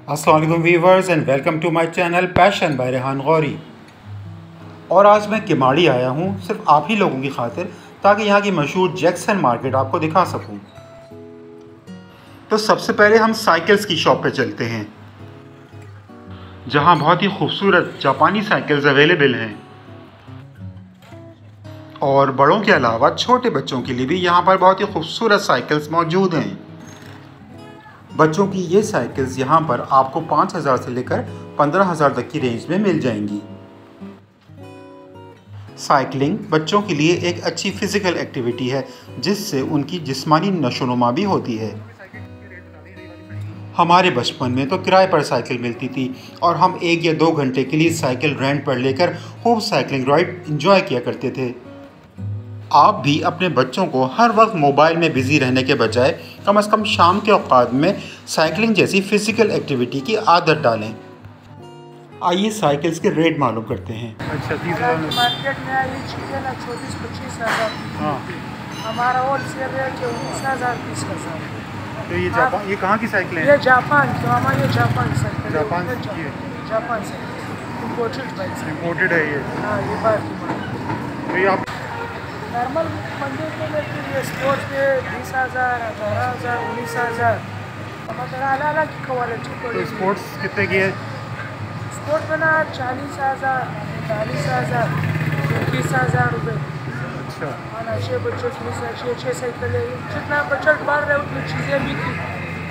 अस्सलाम वालेकुम viewers and welcome to my channel passion by Rehan Gauri. और आज मैं किमाड़ी आया हूँ सिर्फ आप ही लोगों की खातिर, ताकि यहाँ की मशहूर जैक्सन मार्केट आपको दिखा सकूँ। तो सबसे पहले हम साइकिल्स की शॉप पे चलते हैं, जहाँ बहुत ही खूबसूरत जापानी साइकिल्स अवेलेबल हैं। और बड़ों के अलावा छोटे बच्चों के लिए भी यहाँ पर बहुत ही खूबसूरत साइकिल्स मौजूद हैं। बच्चों की ये साइकिल्स यहाँ पर आपको 5,000 से लेकर 15,000 तक की रेंज में मिल जाएंगी। साइकिलिंग बच्चों के लिए एक अच्छी फिजिकल एक्टिविटी है, जिससे उनकी जिस्मानी नशोनुमा भी होती है। हमारे बचपन में तो किराए पर साइकिल मिलती थी और हम 1 या 2 घंटे के लिए साइकिल रेंट पर लेकर खूब साइकिलिंग राइड एंजॉय किया करते थे। आप भी अपने बच्चों को हर वक्त मोबाइल में बिज़ी रहने के बजाय कम से कम शाम के औकात में साइकिलिंग जैसी फ़िज़िकल एक्टिविटी की आदत डालें। आइए साइकिल्स के रेट मालूम करते हैं। अच्छा, 30,000 मार्केट में ये चीज़ें ना 24-25 हज़ार। हाँ, हमारा होलसेल रेट है 19,000 30,000। तो ये कहाँ की साइकिल है? ये जापान की, हमारे जापान साइकिल। जापान की है? Japan cycle imported bike. Imported है ये? हाँ, ये बात की। तो ये आप नॉर्मल मंडी में लेते हैं स्पोर्ट्स पे 20,000 18,000 19,000। हमारा अलग अलग क्वालिटी को। तो स्पोर्ट्स कितने की है? स्पोर्ट्स में ना 40,000 45,000 21,000 रुपये। अच्छा, हाँ, 6 बच्चों की 6 साइकिल है। जितना बजट बढ़ रहा है उतनी चीज़ें भी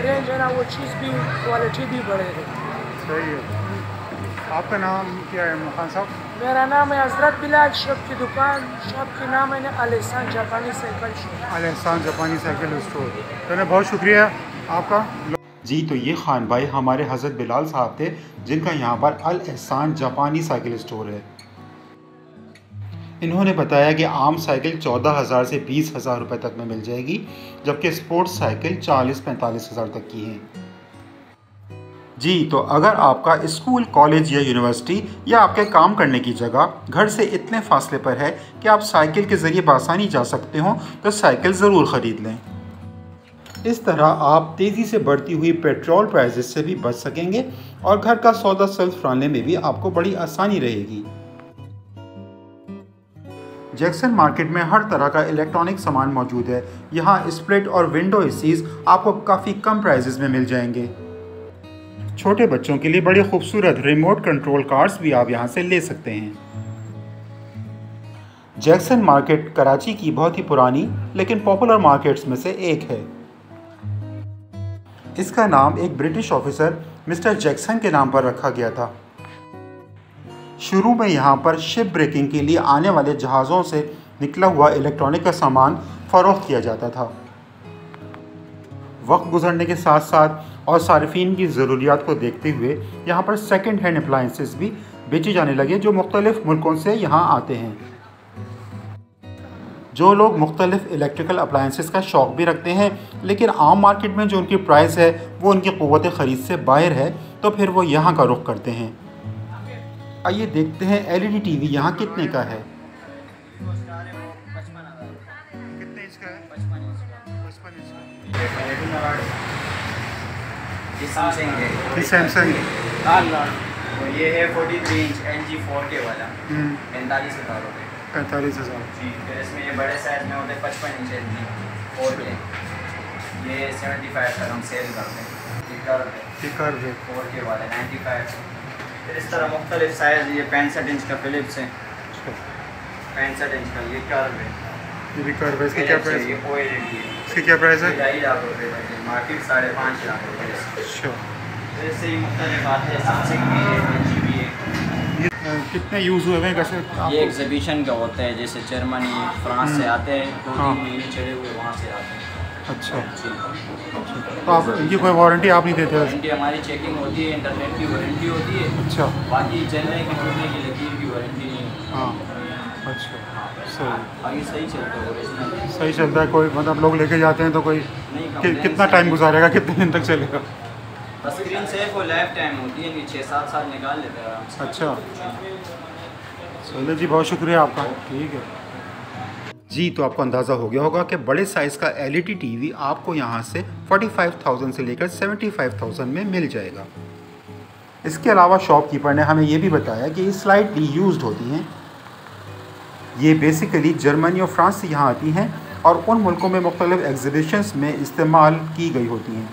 रेंज है ना, वो चीज़ भी क्वालिटी भी बढ़ेगी। सही है। आपका नाम क्या है मकान साहब? मेरा नाम है हजरत बिलाल। शॉप की दुकान, शॉप के नाम है अल एहसान जापानी साइकिल शॉप। अल एहसान जापानी साइकिल स्टोर। तो बहुत शुक्रिया आपका जी। तो ये खान भाई हमारे हज़रत बिलाल साहब थे, जिनका यहाँ पर अल एहसान जापानी साइकिल स्टोर है। इन्होंने बताया कि आम साइकिल 14,000 से 20,000 रुपये तक में मिल जाएगी, जबकि स्पोर्ट्स साइकिल 40-45,000 तक की हैं जी। तो अगर आपका स्कूल, कॉलेज या यूनिवर्सिटी या आपके काम करने की जगह घर से इतने फासले पर है कि आप साइकिल के ज़रिए बआसानी जा सकते हो, तो साइकिल ज़रूर ख़रीद लें। इस तरह आप तेज़ी से बढ़ती हुई पेट्रोल प्राइसेस से भी बच सकेंगे और घर का सौदा सेल्फ लाने में भी आपको बड़ी आसानी रहेगी। जैक्सन मार्केट में हर तरह का इलेक्ट्रॉनिक सामान मौजूद है। यहाँ स्प्लिट और विंडो एसीज आपको काफ़ी कम प्राइसेस में मिल जाएंगे। छोटे बच्चों के लिए बड़ी खूबसूरत रिमोट कंट्रोल कार्स भी आप यहाँ से ले सकते हैं। जैक्सन मार्केट कराची की बहुत ही पुरानी लेकिन पॉपुलर मार्केट्स में से एक है। इसका नाम एक ब्रिटिश ऑफिसर मिस्टर जैक्सन के नाम पर रखा गया था। शुरू में यहाँ पर शिप ब्रेकिंग के लिए आने वाले जहाज़ों से निकला हुआ इलेक्ट्रॉनिक का सामान फ़रोख्त किया जाता था। वक्त गुजरने के साथ साथ और सार्फिन की ज़रूरियात को देखते हुए यहाँ पर सेकंड हैंड अप्लायंसेस भी बेचे जाने लगे, जो मुख्तलिफ़ मुल्कों से यहाँ आते हैं। जो लोग मुख्तलिफ़ इलेक्ट्रिकल अप्लायंसेस का शौक़ भी रखते हैं, लेकिन आम मार्केट में जो उनकी प्राइस है वो उनकी क़ुव्वत ख़रीद से बाहर है, तो फिर वो यहाँ का रुख करते हैं। आइए देखते हैं LED टीवी यहाँ कितने का है। कितने इंच का है? 55 इंच का। ये सैमसंग ये है 43 इंच LG 4K वाला 45,000 रुपये। 45,000। फिर इसमें ये बड़े साइज में होते हैं 55 इंच LG 4K, ये 75 तक हम सेल करते हैं। टिकर 4K वाले 95। फिर इस तरह मुख्तलिफ साइज़, ये 65 इंच का फिलिप्स है, 65 इंच का ये कर्व है। ये भी कर्व है। इसकी क्या प्राइस है? ये OLED है। इसकी क्या प्राइस है? 2.5 लाख रुपये का, मार्केट 5.5 लाख रुपये। अच्छा, तो इससे ही मुख्तलिफ आते हैं, सैमसंग भी है, LG भी है। ये कितने यूज़ हुए हैं कैसे? ये एग्जीबिशन का होता है, जैसे जर्मनी, फ्रांस से आते हैं, 2-3 महीने चढ़े हुए वहाँ से आते हैं। अच्छा, तो आप इनकी कोई वारंटी आप नहीं देते? वारंटी हमारी चेकिंग होती है, इंटरनेट की वारंटी होती है। अच्छा, बाकी चलने की टूटने की लकीर की वारंटी नहीं है। हाँ, अच्छा, सही। बाकी सही चलता है, ओरिजिनल सही चलता है। कोई मतलब लोग लेके जाते हैं तो कोई नहीं। कितना टाइम गुजारेगा, कितने दिन तक चलेगा? स्क्रीन सेफ और लाइफ टाइम होती है, 6-7 साल निकाल लेते हैं आराम से। अच्छा, चलो जी, बहुत शुक्रिया आपका। ठीक है जी। तो आपको अंदाज़ा हो गया होगा कि बड़े साइज़ का LED टीवी आपको यहाँ से 45,000 से लेकर 75,000 में मिल जाएगा। इसके अलावा शॉपकीपर ने हमें ये भी बताया कि ये स्लाइटली यूज्ड होती हैं। ये बेसिकली जर्मनी और फ्रांस से यहाँ आती हैं और उन मुल्कों में मुख्तलिफ एग्ज़िबिशंस में इस्तेमाल की गई होती हैं।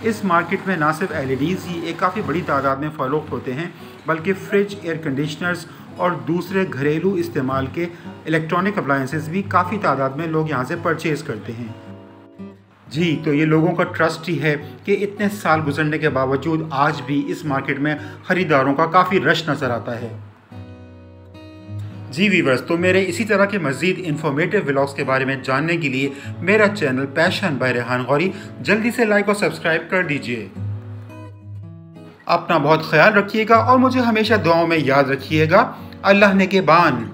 इस मार्केट में ना सिर्फ LEDs ही एक काफ़ी बड़ी तादाद में फ़रोख्त होते हैं, बल्कि फ्रिज, एयर कंडीशनर्स और दूसरे घरेलू इस्तेमाल के इलेक्ट्रॉनिक अप्लायंसेस भी काफ़ी तादाद में लोग यहाँ से परचेज़ करते हैं। जी, तो ये लोगों का ट्रस्ट ही है कि इतने साल गुजरने के बावजूद आज भी इस मार्केट में ख़रीदारों का काफ़ी रश नज़र आता है। जी वीवर्स, तो मेरे इसी तरह के मज़ीद इन्फॉर्मेटिव व्लॉग्स के बारे में जानने के लिए मेरा channel passion by Rehan Gauri जल्दी से लाइक और सब्सक्राइब कर दीजिए। अपना बहुत ख्याल रखिएगा और मुझे हमेशा दुआओं में याद रखिएगा। अल्लाह ने के बान।